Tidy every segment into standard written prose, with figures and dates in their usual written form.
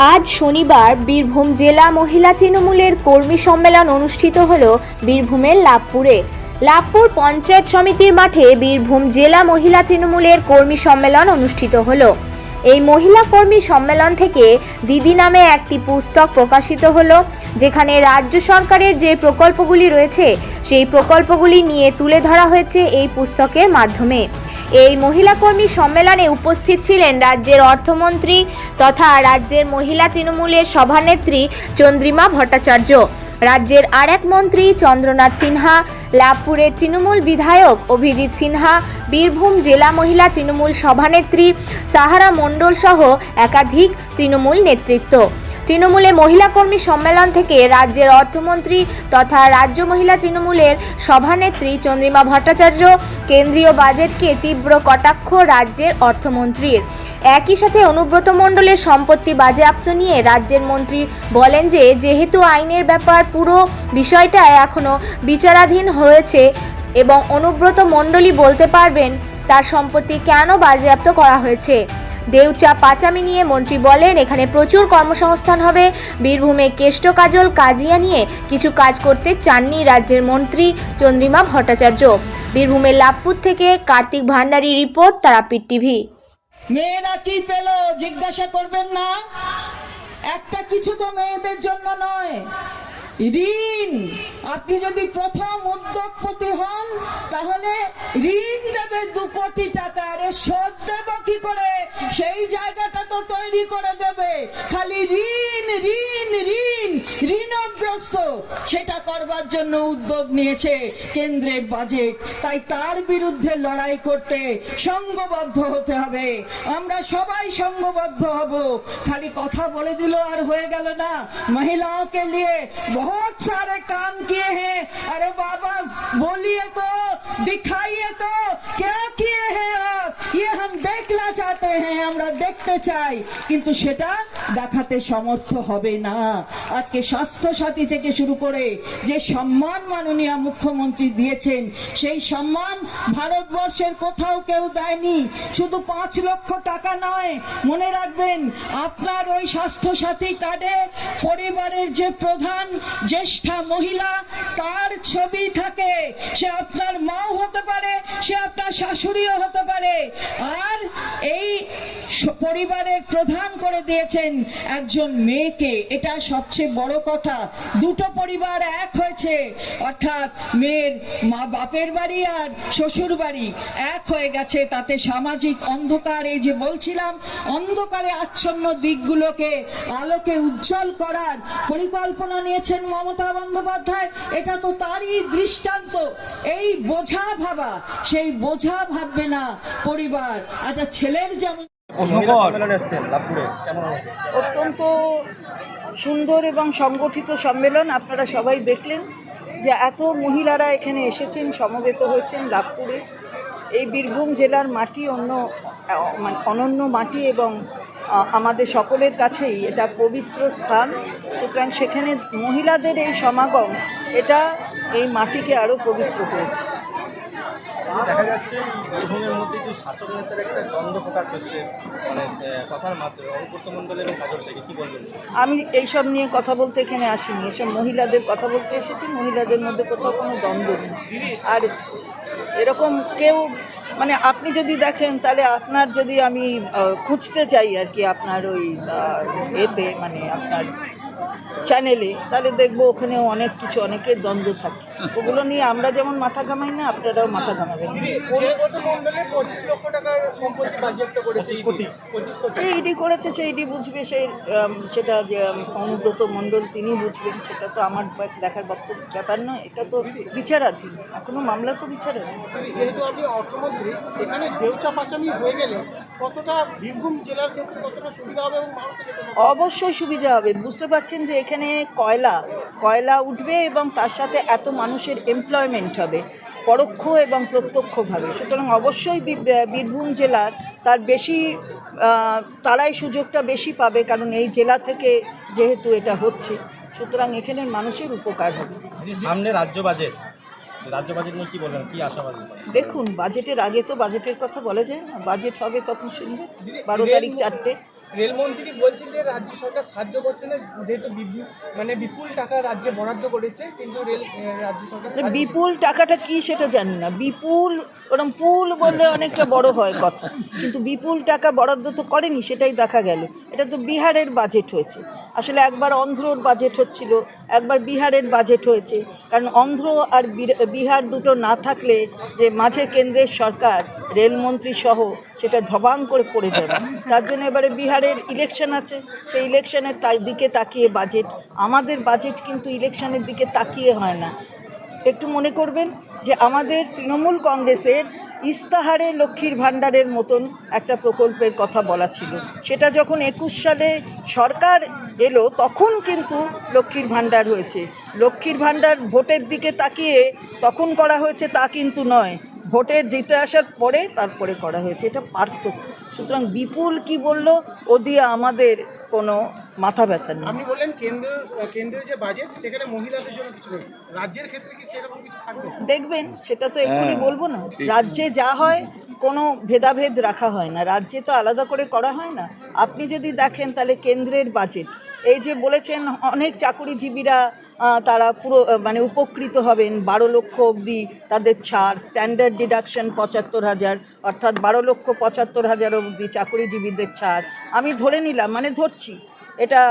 আজ শনিবার বীরভূম জেলা মহিলা তৃণমূলের কর্মী সম্মেলন অনুষ্ঠিত হল বীরভূমের লাভপুরে। লাভপুর পঞ্চায়েত সমিতির মাঠে বীরভূম জেলা মহিলা তৃণমূলের কর্মী সম্মেলন অনুষ্ঠিত হলো। এই মহিলা কর্মী সম্মেলন থেকে দিদি নামে একটি পুস্তক প্রকাশিত হলো, যেখানে রাজ্য সরকারের যে প্রকল্পগুলি রয়েছে সেই প্রকল্পগুলি নিয়ে তুলে ধরা হয়েছে এই পুস্তকের মাধ্যমে। এই মহিলা কর্মী সম্মেলনে উপস্থিত ছিলেন রাজ্যের অর্থমন্ত্রী তথা রাজ্যের মহিলা তৃণমূলের সভানেত্রী চন্দ্রিমা ভট্টাচার্য, রাজ্যের আরেক মন্ত্রী চন্দ্রনাথ সিনহা, লাভপুরের তৃণমূল বিধায়ক অভিজিৎ সিনহা, বীরভূম জেলা মহিলা তৃণমূল সভানেত্রী সাহারা মণ্ডল সহ একাধিক তৃণমূল নেতৃত্ব। তৃণমূলে মহিলা কর্মী সম্মেলন থেকে রাজ্যের অর্থমন্ত্রী তথা রাজ্য মহিলা তৃণমূলের সভানেত্রী চন্দ্রিমা ভট্টাচার্য কেন্দ্রীয় বাজেটকে তীব্র কটাক্ষ রাজ্যের অর্থমন্ত্রীর। একই সাথে অনুব্রত মণ্ডলের সম্পত্তি বাজেয়াপ্ত নিয়ে রাজ্যের মন্ত্রী বলেন যে যেহেতু আইনের ব্যাপার পুরো বিষয়টা এখনও বিচারাধীন রয়েছে এবং অনুব্রত মণ্ডলই বলতে পারবেন তার সম্পত্তি কেন বাজেয়াপ্ত করা হয়েছে। দেউচা পাচামি নিয়ে মন্ত্রী বলেন এখানে প্রচুর কর্মসংস্থান হবে। বীরভূমে কেষ্ট কাজল কাজিয়া নিয়ে কিছু কাজ করতে চাননি রাজ্যের মন্ত্রী চন্দ্রিমা ভট্টাচার্য। বীরভূমের লাভপুর থেকে কার্তিক ভান্ডারী রিপোর্ট, তারাপীঠ টিভি। মেয়েরা কি পেল জিজ্ঞাসা করবেন না? একটা কিছু তো মেয়েদের জন্য নয়, ঋণ। আপনি যদি প্রথম উদ্যোগপতি হন তাহলে ঋণ দেবে 2 কোটি টাকা। আরে শোধ দেব কি করে? সেই জায়গাটা তো তৈরি করে দেবে। খালি ঋণ ঋণ ঋণ ঋণগ্রস্ত, সেটা করবার জন্য উদ্যোগ নিয়েছে কেন্দ্রের বাজেট। তাই তার বিরুদ্ধে লড়াই করতে সংঘবদ্ধ হতে হবে। আমরা সবাই সংঘবদ্ধ হব। খালি কথা বলে দিল আর হয়ে গেল না। महिलाओं के लिए बहुत सारे काम किए हैं। अरे बाबा बोलिए तो, दिखाइए तो, क्या किए हैं आप? ये हम देखना चाहते हैं, আমরা দেখতে চাই, কিন্তু সেটা দেখাতে সমর্থ হবে না। আজকে স্বাস্থ্য সাথী থেকে শুরু করে যে সম্মান মাননীয় মুখ্যমন্ত্রী দিয়েছেন সেই সম্মান ভারতবর্ষের কোথাও কেউ দেয়নি। শুধু 5 লক্ষ টাকা নয়, মনে রাখবেন আপনার ওই স্বাস্থ্য সাথী কার্ডে পরিবারের যে প্রধান জ্যেষ্ঠা মহিলা তার ছবি থাকে। সে আপনার মাও হতে পারে, সে আপনার শাশুড়িও হতে পারে। আর এই পরিবারের প্রধান করে দিয়েছেন একজন মেয়েকে। এটা সবচেয়ে বড় কথা। 2টো পরিবার এক হয়েছে, অর্থাৎ মেয়ের মা বাপের বাড়ি আর শ্বশুর বাড়ি এক হয়ে গেছে। তাতে সামাজিক অন্ধকার, এই যে বলছিলাম অন্ধকারে আচ্ছন্ন দিকগুলোকে আলোকে উজ্জ্বল করার পরিকল্পনা নিয়েছেন মমতা বন্দ্যোপাধ্যায়। এটা তো তারই দৃষ্টান্ত। এই বোঝা ভাবা, সেই বোঝা ভাববে না পরিবার। একটা ছেলের যেমন অত্যন্ত সুন্দর এবং সংগঠিত সম্মেলন। আপনারা সবাই দেখলেন যে এত মহিলারা এখানে এসেছেন, সমবেত হয়েছেন লাভপুরে। এই বীরভূম জেলার মাটি অনন্য মাটি এবং আমাদের সকলের কাছেই এটা পবিত্র স্থান। সুতরাং সেখানে মহিলাদের এই সমাগম এটা এই মাটিকে আরও পবিত্র করেছে। দেখা যাচ্ছে বীরভূমের মধ্যে দুই শাসক নেতার একটা দ্বন্দ্ব প্রকাশ হচ্ছে, মানে কথার মাধ্যমে অনুব্রত মণ্ডল এবং কাজল শেখ। কি বলবেন? আমি এইসব নিয়ে কথা বলতে এখানে আসিনি, এসব মহিলাদের কথা বলতে এসেছি। মহিলাদের মধ্যে কোথাও কোনো দ্বন্দ্ব নেই। আর এরকম কেউ, মানে আপনি যদি দেখেন তাহলে আপনার, যদি আমি খুঁজতে চাই আর কি আপনার ওই এতে, মানে আপনার চ্যানেলে, তাহলে দেখবো ওখানেও অনেক কিছু, অনেকের দ্বন্দ্ব থাকে। ওগুলো নিয়ে আমরা যেমন মাথা ঘামাই না, আপনারাও মাথা ঘামাবেন। ইডি করেছে, সেই ইডি বুঝবে, সেটা যে অনুব্রত মণ্ডল তিনি বুঝবেন, সেটা তো আমার দেখার ব্যাপার নয়। এটা তো বিচারাধীন, এখনো মামলা তো বিচারাধীন। যেহেতু আপনি অর্থমন্ত্রী, এখানে দেউচা পাচামি হয়ে গেলে কতটা বীরভূম জেলার ক্ষেত্রে কতটা সুবিধা হবে এবং অবশ্যই সুবিধা হবে। বুঝতে পারছেন যে এখানে কয়লা উঠবে এবং তার সাথে এত মানুষের এমপ্লয়মেন্ট হবে পরোক্ষ এবং প্রত্যক্ষভাবে। সুতরাং অবশ্যই বীরভূম জেলার তার বেশি, তারাই সুযোগটা বেশি পাবে, কারণ এই জেলা থেকে যেহেতু এটা হচ্ছে। সুতরাং এখানের মানুষের উপকার হবে। সামনে রাজ্য বাজেট নিয়ে কি বলবেন, কি আশাবাদী? দেখুন, বাজেটের আগে তো বাজেটের কথা বলা যায় না। বাজেট হবে তখন শুনবে, 12 তারিখ 4টে। রেলমন্ত্রী বলছেন যে রাজ্য সরকার সাহায্য করছে না, যেহেতু বিপুল টাকা রাজ্যে বরাদ্দ করেছে, কিন্তু রাজ্য সরকার সাহায্য বিপুল টাকাটা কি সেটা জানি না। বিপুল ওরম পুল বললে অনেকটা বড় হয় কথা, কিন্তু বিপুল টাকা বরাদ্দ তো করেনি, সেটাই দেখা গেল। এটা তো বিহারের বাজেট হয়েছে। আসলে একবার অন্ধ্রর বাজেট হচ্ছিল, একবার বিহারের বাজেট হয়েছে। কারণ অন্ধ্র আর বিহার দুটো না থাকলে যে মাঝে কেন্দ্রের সরকার রেলমন্ত্রী সহ সেটা ধবাং করে পড়ে যাবে। তার জন্য এবারে বিহারের ইলেকশন আছে, সেই ইলেকশনের দিকে তাকিয়ে বাজেট। আমাদের বাজেট কিন্তু ইলেকশনের দিকে তাকিয়ে হয় না। একটু মনে করবেন যে আমাদের তৃণমূল কংগ্রেসের ইস্তাহারে লক্ষ্মীর ভাণ্ডারের মতন একটা প্রকল্পের কথা বলা ছিল, সেটা যখন 21 সালে সরকার এলো তখন কিন্তু লক্ষ্মীর ভাণ্ডার হয়েছে। লক্ষ্মীর ভাণ্ডার ভোটের দিকে তাকিয়ে তখন করা হয়েছে তা কিন্তু নয়, ভোটের জিতে আসার পরে তারপরে করা হয়েছে, এটা পার্থক্য। সুতরাং বিপুল কি বললো ও দিয়ে আমাদের কোনো মাথা ব্যথা নেই। আপনি বললেন কেন্দ্রের যে বাজেট সেখানে মহিলাদের জন্য কিছু নেই, রাজ্যের ক্ষেত্রে কি সেরকম কিছু থাকবে? দেখবেন, সেটা তো এক্ষুনি বলবো না। রাজ্যে যা হয় কোনো ভেদাভেদ রাখা হয় না, রাজ্যে তো আলাদা করে করা হয় না। আপনি যদি দেখেন তাহলে কেন্দ্রের বাজেট, এই যে বলেছেন অনেক চাকুরিজীবীরা তারা পুরো মানে উপকৃত হবেন, 12 লক্ষ অবধি তাদের ছাড়, স্ট্যান্ডার্ড ডিডাকশন 75,000, অর্থাৎ 12,75,000 অবধি চাকুরিজীবীদের ছাড়। আমি ধরে নিলাম, মানে ধরছি, এটা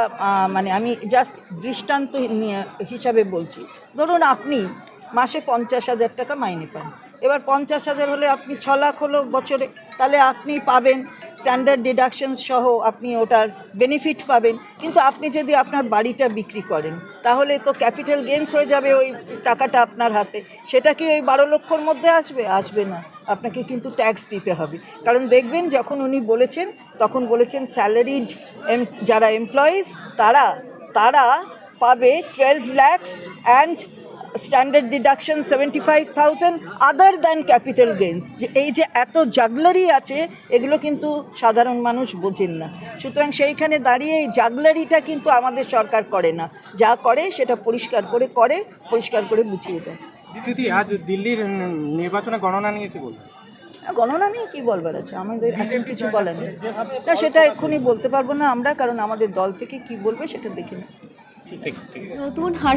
মানে আমি জাস্ট দৃষ্টান্ত নিয়ে হিসাবে বলছি। ধরুন আপনি মাসে 50,000 টাকা মাইনে পান, এবার 50,000 হলে আপনি 6 লাখ হলো বছরে, তাহলে আপনি পাবেন স্ট্যান্ডার্ড ডিডাকশন সহ আপনি ওটার বেনিফিট পাবেন। কিন্তু আপনি যদি আপনার বাড়িটা বিক্রি করেন তাহলে তো ক্যাপিটাল গেইনস হয়ে যাবে ওই টাকাটা আপনার হাতে, সেটা কি ওই 12 লক্ষর মধ্যে আসবে না। আপনাকে কিন্তু ট্যাক্স দিতে হবে। কারণ দেখবেন যখন উনি বলেছেন তখন বলেছেন স্যালারিড যারা এমপ্লয়িজ তারা পাবে 12 lakhs and standard deduction 75,000 other than capital gains. যে এই যে এত জাগলারি আছে, এগুলো কিন্তু সাধারণ মানুষ বোঝেন না। সুতরাং সেইখানে দাঁড়িয়ে এই জাগলারিটা কিন্তু আমাদের সরকার করে না, যা করে সেটা পরিষ্কার করে বুঝিয়ে দেয়। দিদি, আজ দিল্লির নির্বাচনে গণনা নিয়ে কি বলবেন? গণনা নিয়ে কী বলবার আছে, আমাদের এখন কিছু বলার নেই না, সেটা এক্ষুনি বলতে পারবো না আমরা, কারণ আমাদের দল থেকে কি বলবে সেটা দেখে নেব। নতুন হাসপাতাল